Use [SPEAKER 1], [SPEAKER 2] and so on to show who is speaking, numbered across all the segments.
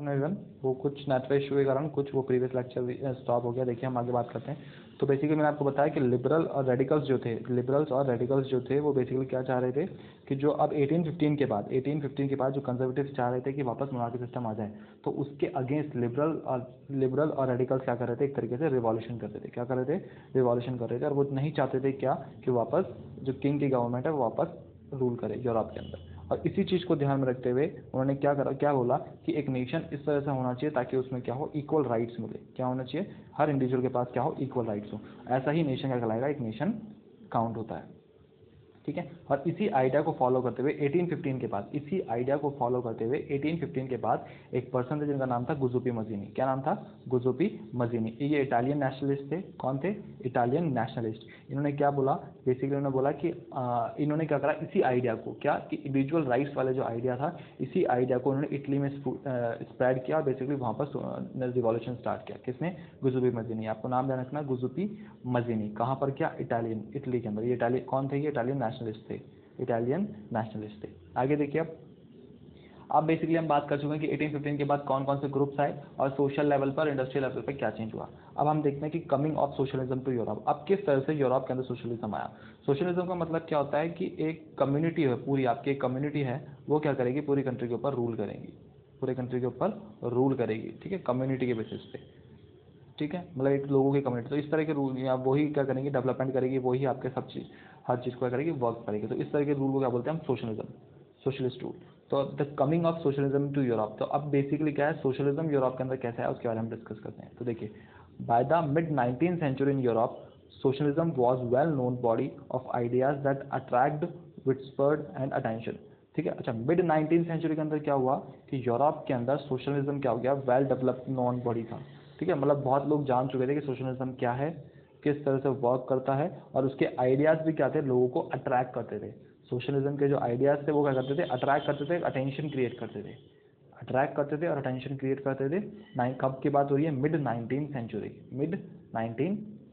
[SPEAKER 1] Everyone, वो कुछ network issue के कारण कुछ वो प्रीवियस लेक्चर स्टॉप हो गया। देखिए हम आगे बात करते हैं। तो बेसिकली मैंने आपको बताया कि लिबरल्स और रेडिकल्स जो थे वो बेसिकली क्या चाह रहे थे कि जो अब 1815 के बाद जो कंजर्वेटिव चाह रहे थे कि वापस मोनार्की सिस्टम आ जाए, तो उसके अगेंस्ट लिबरल और रेडिकल्स क्या कर रहे थे, एक तरीके से रिवॉल्यूशन कर रहे थे। क्या कर रहे थे? रिवॉल्यूशन कर रहे थे। और वो नहीं चाहते थे क्या कि वापस जो किंग की गवर्नमेंट है वो वापस रूल करे यूरोप के अंदर। और इसी चीज़ को ध्यान में रखते हुए उन्होंने क्या बोला कि एक नेशन इस तरह से होना चाहिए ताकि उसमें क्या हो, इक्वल राइट्स मिले। क्या होना चाहिए? हर इंडिविजुअल के पास क्या हो, इक्वल राइट्स हो। ऐसा ही नेशन क्या कहलाएगा? एक नेशन काउंट होता है। ठीक है। और इसी आइडिया को फॉलो करते हुए 1815 के बाद एक पर्सन थे जिनका नाम था गुजुपी मजीनी। क्या नाम था? गुजुपी मजीनी। ये इटालियन नेशनलिस्ट थे। कौन थे? Italian nationalist. इन्होंने क्या बोला? बेसिकली उन्होंने बोला कि इन्होंने क्या करा, इसी आइडिया को क्या कि इंडिविजुअल राइट्स वाले जो आइडिया था, इसी आइडिया को उन्होंने इटली में स्प्रेड किया और बेसिकली वहाँ पर रिवॉल्यूशन स्टार्ट किया। किसने? गुजुपी मजीनी। आपको नाम ध्यान रखना, गुजुपी मजीनी। कहाँ पर? क्या? इटली के अंदर। ये इटाली कौन थे? ये इटालियन नेशनलिस्ट थे। आगे देखिए अब बेसिकली हम बात कर चुके हैं कि 1815 के बाद कौन कौन से ग्रुप्स आए और सोशल लेवल पर, इंडस्ट्रियल लेवल पर क्या चेंज हुआ। अब हम देखते हैं कि coming of socialism to Europe. अब किस तरह से यूरोप के अंदर सोशलिज्म आया। सोशलिज्म का मतलब क्या होता है कि एक कम्युनिटी है, पूरी आपकी एक कम्युनिटी है, वो क्या करेगी? पूरी कंट्री के ऊपर रूल करेगी। ठीक है, कम्युनिटी के बेसिस पे। ठीक है, मतलब एक लोगों की कम्युनिटी। तो इस तरह के रूल या वही क्या करेंगे? डेवलपमेंट करेगी, वही आपके सब चीज़, हर चीज़ को क्या करेगी? वर्क करेगी। तो इस तरह के रूल को क्या बोलते हैं हम? Socialist rule. तो the coming of socialism to Europe. तो अब बेसिकली क्या है, सोशलिज्म यूरोप के अंदर कैसे है उसके बारे में हम डिस्कस करते हैं। तो देखिए, by the mid 19th century in Europe, socialism was well known body of ideas that attract whispered and attention. ठीक है। अच्छा, मिड 19th सेंचुरी के अंदर क्या हुआ कि यूरोप के अंदर सोशलिज्म क्या हो गया? वेल डेवलप्ड नॉन बॉडी था। ठीक है, मतलब बहुत लोग जान चुके थे कि सोशलिज्म क्या है, किस तरह से वर्क करता है, और उसके आइडियाज़ भी क्या थे? लोगों को अट्रैक्ट करते थे। सोशलिज्म के जो आइडियाज़ थे वो क्या करते थे? अट्रैक्ट करते थे, अटेंशन क्रिएट करते थे। और अटेंशन क्रिएट करते थे। कब की बात हो रही है? मिड 19th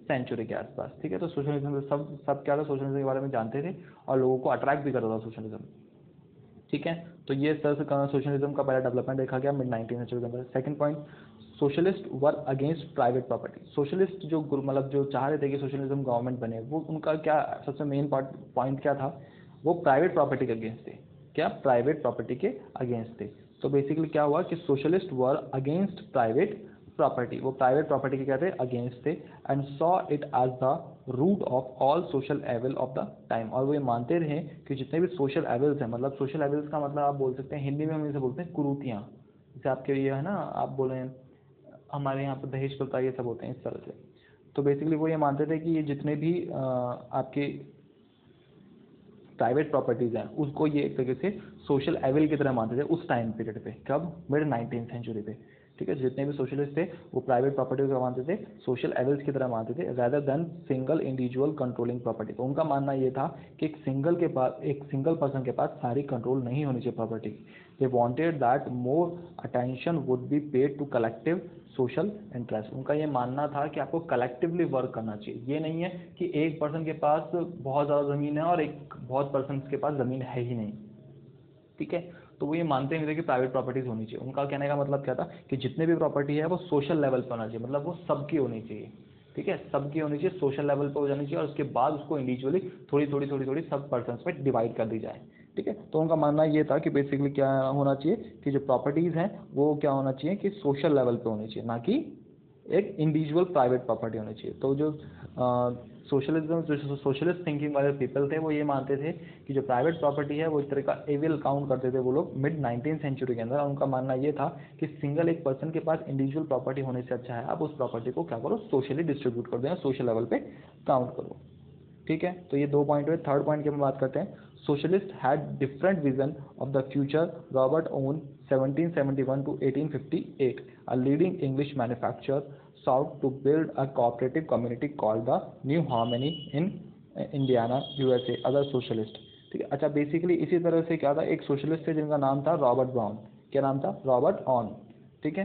[SPEAKER 1] सेंचुरी के आसपास। ठीक है, तो सोशलिज्म सब क्या था? सोशलिज्म के बारे में जानते थे और लोगों को अट्रैक्ट भी करता था सोशलिज्म। ठीक है, तो ये इस तरह से सोशलिज्म का पहला डेवलपमेंट देखा गया मिड 19th सेंचुरी के अंदर। Second point, socialist were against private property. Socialist जो मतलब जो चाह रहे थे कि सोशलिज्म गवर्नमेंट बने, वो उनका क्या सबसे मेन पॉइंट क्या था? वो प्राइवेट प्रॉपर्टी के अगेंस्ट थे। क्या? प्राइवेट प्रॉपर्टी के अगेंस्ट थे। तो बेसिकली क्या हुआ कि socialist were against private property. वो प्राइवेट प्रॉपर्टी के क्या थे? अगेंस्ट थे। And saw it as the root of all social evil of the time. और वो ये मानते रहे कि जितने भी सोशल एविल्स हैं, मतलब सोशल एविल्स का मतलब आप बोल सकते हैं, हिंदी में हम इसे बोलते हैं कुरीतियाँ। जैसे आपके ये है ना, आप बोले हमारे यहाँ पर दहेज प्रथा, ये सब होते हैं इस तरह से। तो बेसिकली वो ये मानते थे कि ये जितने भी आपके प्राइवेट प्रॉपर्टीज़ हैं उसको ये एक तरीके से सोशल एविल की तरह मानते थे उस टाइम पीरियड पे। कब? मिड 19th सेंचुरी पे। ठीक है, जितने भी सोशलिस्ट थे वो प्राइवेट प्रॉपर्टी को मानते थे, सोशल एविल्स की तरह मानते थे, rather than single individual controlling property. तो उनका मानना ये था कि एक सिंगल पर्सन के पास सारी कंट्रोल नहीं होनी चाहिए प्रॉपर्टी की। They wanted that more attention would be paid to collective social interest. उनका ये मानना था कि आपको कलेक्टिवली वर्क करना चाहिए। ये नहीं है कि एक पर्सन के पास बहुत ज़्यादा ज़मीन है और एक बहुत पर्सन के पास ज़मीन है ही नहीं। ठीक है, तो वो ये मानते नहीं थे कि प्राइवेट प्रॉपर्टीज होनी चाहिए। उनका कहने का मतलब क्या था कि जितने भी प्रॉपर्टी है वो सोशल लेवल पर होना चाहिए, मतलब वो सबकी होनी चाहिए। ठीक है, सबकी होनी चाहिए, सोशल लेवल पर हो जानी चाहिए, और उसके बाद उसको इंडिविजुअली थोड़ी सब पर्सन में डिवाइड कर दी जाए। ठीक है, तो उनका मानना ये था कि बेसिकली क्या होना चाहिए कि जो प्रॉपर्टीज़ हैं वो क्या होना चाहिए कि सोशल लेवल पे होनी चाहिए, ना कि एक इंडिविजुअल प्राइवेट प्रॉपर्टी होनी चाहिए। तो जो सोशलिस्ट थिंकिंग वाले पीपल थे वो ये मानते थे कि जो प्राइवेट प्रॉपर्टी है वो इस तरह का एविल काउंट करते थे वो लोग मिड 19th सेंचुरी के अंदर। उनका मानना ये था कि सिंगल एक पर्सन के पास इंडिविजुअल प्रॉपर्टी होने से अच्छा है आप उस प्रॉपर्टी को क्या करो? सोशली डिस्ट्रीब्यूट कर दो या सोशल लेवल पे काउंट करो। ठीक है, तो ये 2 पॉइंट हुए। थर्ड पॉइंट की हम बात करते हैं, socialist had different vision of the future. Robert oven 1771 to 1858, a leading English manufacturer, sought to build a cooperative community called the New Harmony in Indiana, USA. Other socialist। ठीक है, अच्छा basically इसी तरह से क्या था, एक सोशलिस्ट थे जिनका नाम था रॉबर्ट ब्राउन। क्या नाम था? Robert on. ठीक है,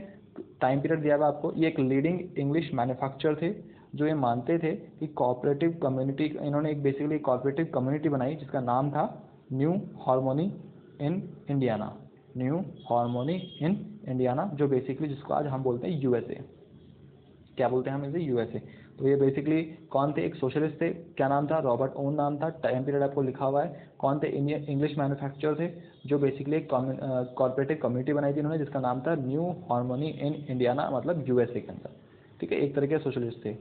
[SPEAKER 1] टाइम पीरियड दिया हुआ आपको। ये एक लीडिंग इंग्लिश मैन्युफैक्चरर थे जो ये मानते थे कि कोऑपरेटिव कम्युनिटी, इन्होंने एक बेसिकली कोऑपरेटिव कम्युनिटी बनाई जिसका नाम था new harmony in Indiana. New harmony in Indiana, जो बेसिकली जिसको आज हम बोलते हैं यूएसए। क्या बोलते हैं हम इसे? यूएसए। तो ये बेसिकली कौन थे? एक सोशलिस्ट थे। क्या नाम था? रॉबर्ट ओन नाम था। टाइम पीरियड आपको लिखा हुआ है। कौन थे? इंग्लिश मैन्युफैक्चरर थे, जो बेसिकली एक कॉर्पोरेटिव कम्युनिटी बनाई थी इन्होंने, जिसका नाम था न्यू हार्मोनी इन इंडियाना, मतलब यूएसए के अंदर। ठीक है, एक तरह के सोशलिस्ट थे।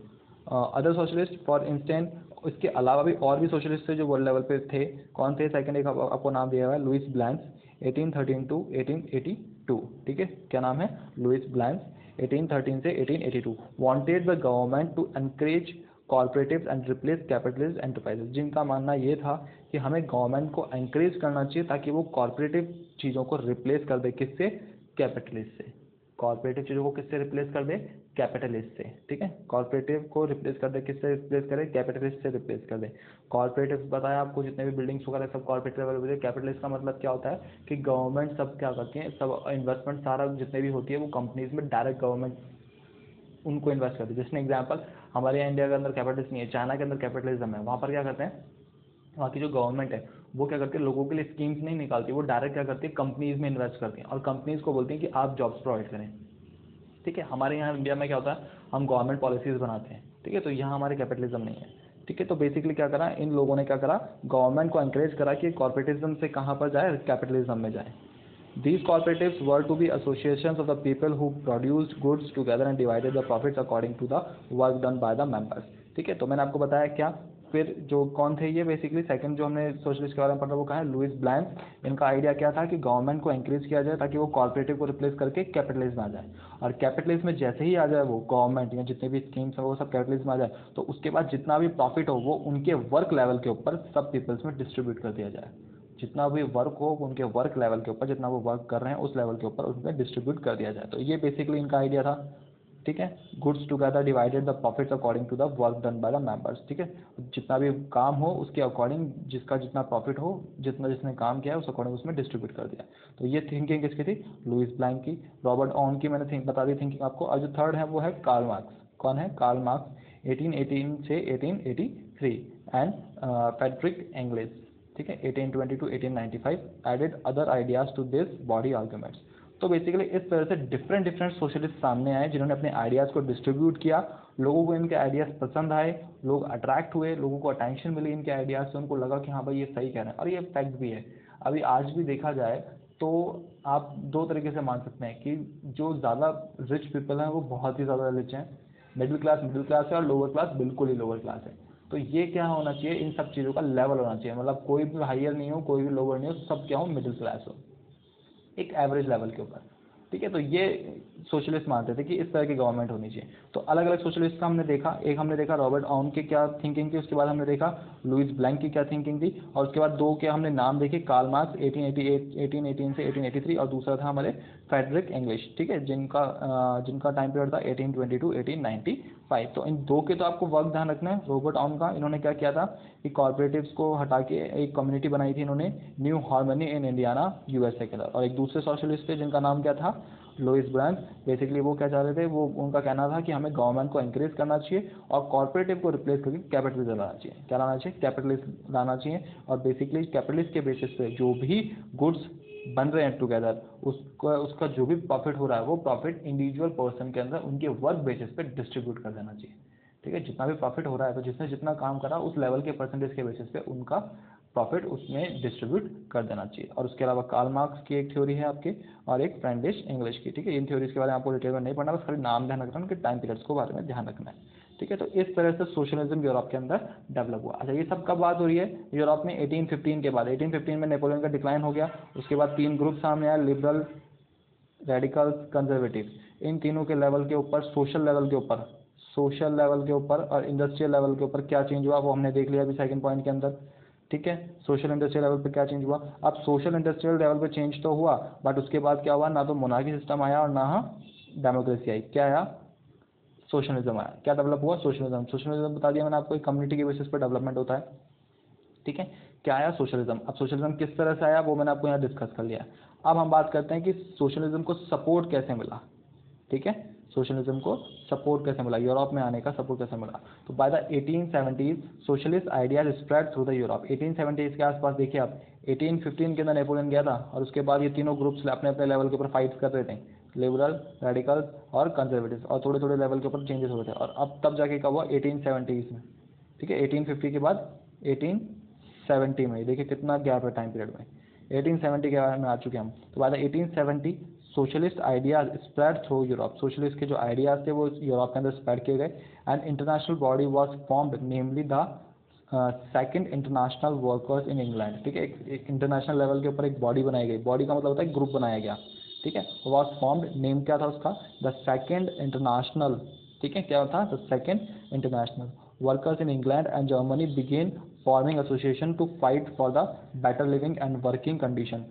[SPEAKER 1] अदर सोशलिस्ट फॉर इंस्टेंट, इसके अलावा भी और भी सोशलिस्ट थे जो वर्ल्ड लेवल पे थे। कौन थे? सेकंड एक आपको नाम दिया हुआ है, लुइस ब्लैंस, 1813 टू 1882। ठीक है, क्या नाम है? लुइस ब्लैंस, 1813 से 1882। Wanted the government to encourage cooperatives and replace capitalist enterprises, जिनका मानना ये था कि हमें गवर्नमेंट को एनकरेज करना चाहिए ताकि वो कॉर्पोरेटिव चीज़ों को रिप्लेस कर दे। किससे? कैपिटलिस्ट से। कॉर्पोरेटिव चीज़ों को किससे रिप्लेस कर दे? कैपिटलिस्ट से। ठीक है, कॉर्पोरेटिव को रिप्लेस कर दे, किससे रिप्लेस करे? कैपिटलिस्ट से रिप्लेस कर दे। कॉर्पोरेटिव बताया आपको, जितने भी बिल्डिंग्स वगैरह सब कॉर्पोरेटिव लेवल। कैपिटलिस्ट का मतलब क्या होता है कि गवर्नमेंट सब क्या करती है, सब इन्वेस्टमेंट सारा जितने भी होती है वो कंपनीज में डायरेक्ट गवर्नमेंट उनको इन्वेस्ट करती है। जिसने एग्जाम्पल, हमारे यहाँ इंडिया के अंदर कैपिटलिस्ट नहीं है, चाइना के अंदर कैपिटलिज्म है। वहाँ पर क्या करते हैं, वहाँ की जो गवर्नमेंट है वो क्या करती है, लोगों के लिए स्कीम्स नहीं निकालती, वो डायरेक्ट क्या करती है, कंपनीज में इन्वेस्ट करती है और कंपनीज को बोलती है कि आप जॉब्स प्रोवाइड करें। ठीक है, हमारे यहाँ इंडिया में क्या होता है, हम गवर्नमेंट पॉलिसीज बनाते हैं। ठीक है, तो यहाँ हमारे कैपिटलिज्म नहीं है। ठीक है, तो बेसिकली क्या करा इन लोगों ने, क्या करा, गवर्नमेंट को एनकरेज करा कि कॉर्पोरेटिज्म से कहाँ पर जाए, कैपिटलिज्म में जाए। These cooperatives were to be associations of the people who produced goods together and divided the profits according to the work done by the members। ठीक है, तो मैंने आपको बताया क्या, फिर जो कौन थे ये, बेसिकली सेकंड जो हमने सोशलिस्ट के बारे में पढ़ा वो कहा है, लुइस ब्लैंस। इनका आइडिया क्या था कि गवर्नमेंट को एंकरेज किया जाए ताकि वो कॉर्पोरेटिव को रिप्लेस करके कैपिटलिज्म आ जाए, और कैपिटलिज्म में जैसे ही आ जाए वो गवर्नमेंट या जितने भी स्कीम्स हैं वो सब कैपिटलिज्म आ जाए, तो उसके बाद जितना भी प्रॉफिट हो वो उनके वर्क लेवल के ऊपर सब पीपल्स में डिस्ट्रीब्यूट कर दिया जाए। जितना भी वर्क हो उनके वर्क लेवल के ऊपर, जितना वो वर्क कर रहे हैं उस लेवल के ऊपर उनको डिस्ट्रीब्यूट कर दिया जाए। तो ये बेसिकली इनका आइडिया था। ठीक है, goods together divided the profits according to the work done by the members. ठीक है, जितना भी काम हो उसके अकॉर्डिंग, जिसका जितना प्रॉफिट हो, जितना जिसने काम किया है उस अकॉर्डिंग उसमें डिस्ट्रीब्यूट कर दिया। तो ये थिंकिंग किसकी थी? लुइस ब्लैंक की। रॉबर्ट ऑन की मैंने बता दी थिंकिंग आपको। और जो थर्ड है वो है कार्ल मार्क्स। कौन है? कार्ल मार्क्स, 1818 से 1883। एंड फ्रेडरिक एंगलिस, ठीक है, 1820 to 1895, added other ideas to this body arguments. तो बेसिकली इस तरह से डिफरेंट डिफरेंट सोशलिस्ट सामने आए जिन्होंने अपने आइडियाज़ को डिस्ट्रीब्यूट किया। लोगों को इनके आइडियाज़ पसंद आए, लोग अट्रैक्ट हुए, लोगों को अटेंशन मिली इनके आइडियाज़ से, उनको लगा कि हाँ भाई ये सही कह रहे हैं, और ये फैक्ट भी है। अभी आज भी देखा जाए तो आप दो तरीके से मान सकते हैं कि जो ज़्यादा रिच पीपल हैं वो बहुत ही ज़्यादा रिच हैं, मिडिल क्लास है, और लोअर क्लास बिल्कुल ही लोअर क्लास है। तो ये क्या होना चाहिए, इन सब चीज़ों का लेवल होना चाहिए, मतलब कोई भी हाइयर नहीं हो, कोई भी लोअर नहीं हो, सब क्या हो, मिडिल क्लास हो, एक एवरेज लेवल के ऊपर। ठीक है, तो ये सोशलिस्ट मानते थे कि इस तरह की गवर्नमेंट होनी चाहिए। तो अलग अलग सोशलिस्ट का हमने देखा, एक हमने देखा रॉबर्ट ऑन की क्या थिंकिंग थी, उसके बाद हमने देखा लुइस ब्लैंक की क्या थिंकिंग थी, और उसके बाद दो के हमने नाम देखे, कार्ल मार्क्स 1818 से 1883, और दूसरा था हमारे फ्रेडरिक इंग्लिश। ठीक है, जिनका टाइम पीरियड था 1820 टू 1895। तो इन दो के तो आपको वर्क ध्यान रखना है। रॉबर्ट ऑन का, इन्होंने क्या किया था कि कॉर्पोरेटिव्स को हटा के एक कम्युनिटी बनाई थी इन्होंने, new harmony in Indiana, USA के अंदर। और एक दूसरे सोशलिस्ट थे जिनका नाम क्या था, लुइस ब्रांड। बेसिकली वो क्या चाह रहे थे, वो उनका कहना था कि हमें गवर्नमेंट को एनकरेज करना चाहिए और कॉर्पोरेटिव को रिप्लेस करके कैपिटलिज्म लाना चाहिए। क्या लाना चाहिए? कैपिटलिज्म लाना चाहिए। और बेसिकली कैपिटलिस्ट के बेसिस पे जो भी गुड्स बन रहे हैं टुगेदर, उसका जो भी प्रॉफिट हो रहा है वो प्रॉफिट इंडिविजुअल पर्सन के अंदर उनके वर्क बेसिस पे डिस्ट्रीब्यूट कर देना चाहिए। ठीक है, जितना भी प्रॉफिट हो रहा है तो जिसने जितना काम करा उस लेवल के परसेंटेज के बेसिस पे उनका प्रॉफिट उसमें डिस्ट्रीब्यूट कर देना चाहिए। और उसके अलावा कार्ल मार्क्स की एक थ्योरी है आपके, और एक फ्रेंडिश इंग्लिश की। ठीक है, इन थ्योरीज के बारे में आपको डिटेल में नहीं पढ़ना, बस खाली नाम ध्यान रखना है, उनके टाइम पीरियड्स को बारे में ध्यान रखना है। ठीक है, तो इस तरह से सोशलिज्म यूरोप के अंदर डेवलप हुआ। अच्छा, ये सब कब बात हो रही है? यूरोप में 1815 के बाद। 1815 में नेपोलियन का डिक्लाइन हो गया, उसके बाद तीन ग्रुप सामने आया, लिबरल, रेडिकल्स, कंजर्वेटिव। इन तीनों के लेवल के ऊपर, सोशल लेवल के ऊपर और इंडस्ट्रियल लेवल के ऊपर क्या चेंज हुआ वो हमने देख लिया अभी सेकंड पॉइंट के अंदर। ठीक है, सोशल इंडस्ट्रियल लेवल पे क्या चेंज हुआ। अब सोशल इंडस्ट्रियल लेवल पे चेंज तो हुआ, बट उसके बाद क्या हुआ, ना तो मोनार्की सिस्टम आया और ना डेमोक्रेसी आई। क्या आया? सोशलिज्म आया। क्या डेवलप हुआ? सोशलिज्म बता दिया मैंने आपको, एक कम्युनिटी के बेसिस पर डेवलपमेंट होता है। ठीक है, क्या आया? सोशलिज्म। अब सोशलिज्म किस तरह से आया वो मैंने आपको यहाँ डिस्कस कर लिया। अब हम बात करते हैं कि सोशलिज्म को सपोर्ट कैसे मिला। ठीक है, सोशलिज्म को सपोर्ट कैसे मिला, यूरोप में आने का सपोर्ट कैसे मिला। तो by the 1870s socialist ideas spread through the Europe. 1870s के आसपास देखिए आप, 1815 के अंदर नेपोलियन गया था और उसके बाद ये तीनों ग्रुप्स अपने अपने लेवल के ऊपर फाइट कर रहे थे, लिबरल, रेडिकल्स और कंजर्वेटिव्स, और थोड़े थोड़े लेवल के ऊपर चेंजेस हुए थे। और अब तब जाके कब हुआ, 1870s में, ठीक है, 1850 के बाद 1870 में। देखिए कितना गैप है टाइम पीरियड में, 1870 के बारे में आ चुके हम। तो बाद 1870 socialist ideas spread through Europe, socialist के जो आइडियाज थे वो यूरोप के अंदर स्प्रेड किए गए। And international body was formed, namely the second international workers in England, ठीक है, एक इंटरनेशनल लेवल के ऊपर एक बॉडी बनाई गई, बॉडी का मतलब होता है ग्रुप बनाया गया, ठीक है, वाज फॉर्म्ड, नेम क्या था उसका, द सेकंड इंटरनेशनल, ठीक है, क्या था, the second international workers in England and Germany began forming association to fight for the better living and working condition.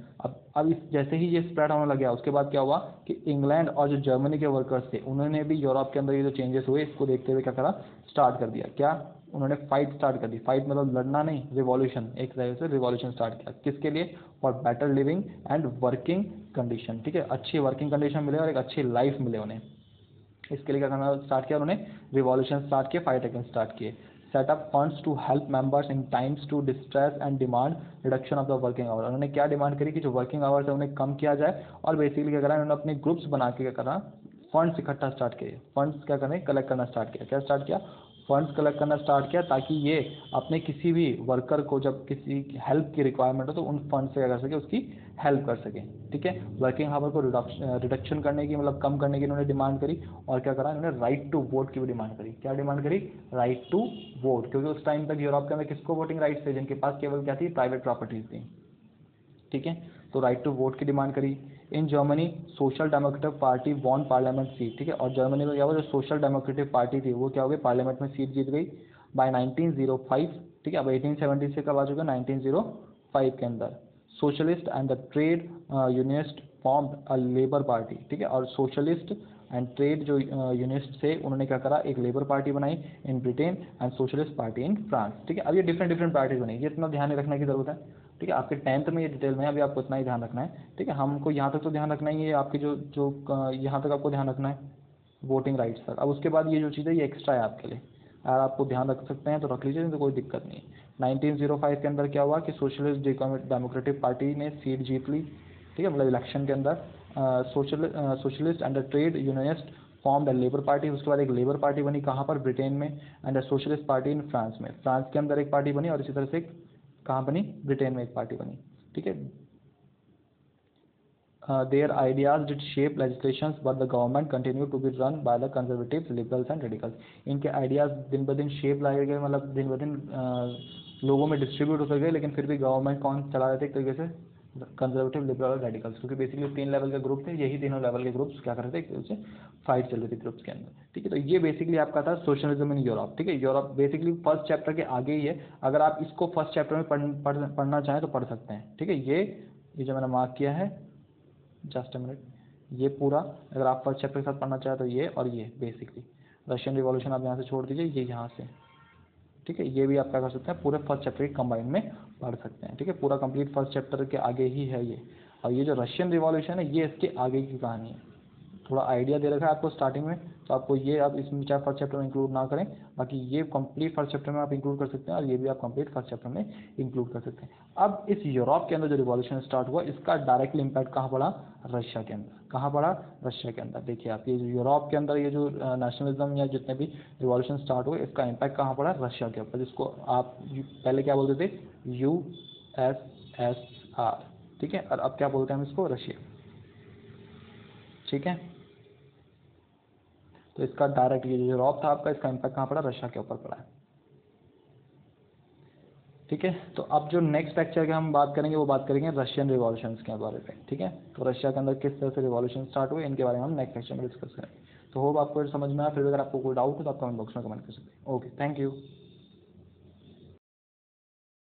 [SPEAKER 1] अब इस जैसे ही ये स्प्रेड होने लगा, उसके बाद क्या हुआ कि इंग्लैंड और जो जर्मनी के वर्कर्स थे उन्होंने भी यूरोप के अंदर ये जो चेंजेस हुए इसको देखते हुए क्या करा, स्टार्ट कर दिया, क्या, उन्होंने फाइट स्टार्ट कर दी। फाइट मतलब लड़ना नहीं, रिवॉल्यूशन, एक तरह से रिवॉल्यूशन स्टार्ट किया, किसके लिए, for better living and working condition, ठीक है, अच्छी वर्किंग कंडीशन मिले और एक अच्छी लाइफ मिले उन्हें, इसके लिए क्या करना स्टार्ट किया उन्होंने, रिवॉल्यूशन स्टार्ट किए, फाइट अगेंस्ट स्टार्ट किए। Set up funds to help members in times to distress and demand reduction of the working hour, उन्होंने क्या डिमांड करी कि जो वर्किंग आवर्स है उन्हें कम किया जाए, और बेसिकली क्या करा उन्होंने अपने ग्रुप्स बना के क्या करा, फंड्स इकट्ठा स्टार्ट किए, फंड्स क्या करें, कलेक्ट करना स्टार्ट किया, क्या स्टार्ट किया, फंड्स कलेक्ट करना स्टार्ट किया, ताकि ये अपने किसी भी वर्कर को जब किसी हेल्प की रिक्वायरमेंट हो तो उन फंड से क्या कर सके, उसकी हेल्प कर सके, ठीक है। वर्किंग आवर को रिडक्शन करने की, मतलब कम करने की इन्होंने डिमांड करी, और क्या करा इन्होंने, राइट टू वोट की भी डिमांड करी, क्या डिमांड करी, राइट टू वोट, क्योंकि उस टाइम तक यूरोप के अंदर किसको वोटिंग राइट्स थे, जिनके पास केवल क्या थी, प्राइवेट प्रॉपर्टीज थी, ठीक है, तो राइट टू वोट की डिमांड करी। In Germany social democratic party won parliament seat, ठीक है, और जर्मनी में क्या हुआ, जो सोशल डेमोक्रेटिक पार्टी थी वो क्या हो गई, पार्लियामेंट में सीट जीत गई बाय 1905, ठीक है। अब 1870 से कब आ चुका, 1905 के अंदर socialist and the trade unionist formed a labour party, ठीक है, और सोशलिस्ट एंड ट्रेड जो यूनिस्ट थे उन्होंने क्या करा, एक लेबर पार्टी बनाई in Britain and socialist party in France, ठीक है। अब ये डिफरेंट डिफरेंट पार्टीज बनी, ये इतना ध्यान रखने की जरूरत है, ठीक है, आपके 10th में ये डिटेल में अभी आपको इतना ही ध्यान रखना है, ठीक है। हमको यहाँ तक तो ध्यान रखना ही है, आपके जो जो यहाँ तक आपको ध्यान रखना है वोटिंग राइट्स तक। अब उसके बाद ये जो चीज़ है ये एक्स्ट्रा है आपके लिए, अगर आपको ध्यान रख सकते हैं तो रख लीजिए, तो कोई दिक्कत नहीं। 1905 के अंदर क्या हुआ कि सोशलिस्ट डेमोक्रेटिक पार्टी ने सीट जीत ली, ठीक है, मतलब इलेक्शन के अंदर socialist and trade unionist formed labour party, उसके बाद एक लेबर पार्टी बनी कहाँ पर, ब्रिटेन में, and socialist party in France में, फ्रांस के अंदर एक पार्टी बनी, और इसी तरह से कहाँ बनी, ब्रिटेन में एक पार्टी बनी, ठीक है। their ideas did shape legislations but the government continued to be run by the conservatives, liberals and radicals, इनके आइडियाज दिन ब दिन शेप लाए गए, मतलब दिन ब दिन लोगों में डिस्ट्रीब्यूट होते गए, लेकिन फिर भी गवर्नमेंट कौन चला रहे थे एक तरीके से, कंजर्वेटिव, लिबरल और रेडिकल्स, क्योंकि बेसिकली 3 लेवल के ग्रुप थे, यही तीनों लेवल के ग्रुप्स क्या कर रहे थे, एक दूसरे से फाइट चल रही थी ग्रुप्स के अंदर, ठीक है। तो ये बेसिकली आपका था सोशलिज्म इन यूरोप, ठीक है। यूरोप बेसिकली फर्स्ट चैप्टर के आगे ही है, अगर आप इसको फर्स्ट चैप्टर में पढ़ना चाहें तो पढ़ सकते हैं, ठीक है। ये जो मैंने मार्क किया है, जस्ट अ मिनट, ये पूरा अगर आप फर्स्ट चैप्टर के साथ पढ़ना चाहें तो ये, और ये बेसिकली रशियन रिवॉल्यूशन आप यहाँ से छोड़ दीजिए, ये यहाँ से, ठीक है, ये भी आप क्या कर सकते हैं, पूरे फर्स्ट चैप्टर के कंबाइन में पढ़ सकते हैं, ठीक है। पूरा कंप्लीट फर्स्ट चैप्टर के आगे ही है ये, और ये जो रशियन रिवॉल्यूशन है ये इसके आगे की कहानी है, थोड़ा आइडिया दे रखा है आपको स्टार्टिंग में, तो आपको ये आप इसमें चाहे फर्स्ट चैप्टर में इंक्लूड ना करें, बाकी ये कंप्लीट फर्स्ट चैप्टर में आप इंक्लूड कर सकते हैं, और ये भी आप कंप्लीट फर्स्ट चैप्टर में इंक्लूड कर सकते हैं। अब इस यूरोप के अंदर जो रिवॉल्यूशन स्टार्ट हुआ, इसका डायरेक्टली इम्पैक्ट कहाँ पड़ा, रशिया के अंदर, कहाँ पड़ा, रशिया के अंदर। देखिए आप, ये जो यूरोप के अंदर ये जो नेशनलिज्म या जितने भी रिवॉल्यूशन स्टार्ट हुए, इसका इम्पैक्ट कहाँ पड़ा, रशिया के ऊपर, जिसको आप पहले क्या बोलते थे, USSR, ठीक है, और अब क्या बोलते हैं हम इसको, रशिया, ठीक है। तो इसका डायरेक्ट ये जो यूरोप था आपका, इसका इम्पैक्ट कहाँ पड़ा, रशिया के ऊपर पड़ा है, ठीक है। तो अब जो नेक्स्ट लेक्चर के हम बात करेंगे वो बात करेंगे रशियन रिवॉल्यूशंस के बारे में, ठीक है। तो रशिया के अंदर किस तरह से रिवॉल्यूशन स्टार्ट हुए, इनके बारे में हम नेक्स्ट लेक्चर में डिस्कस करेंगे। तो होप आपको समझ में आया, फिर अगर आपको कोई डाउट हो तो आप कमेंट बॉक्स में कमेंट कर सकते हैं। Okay, thank you.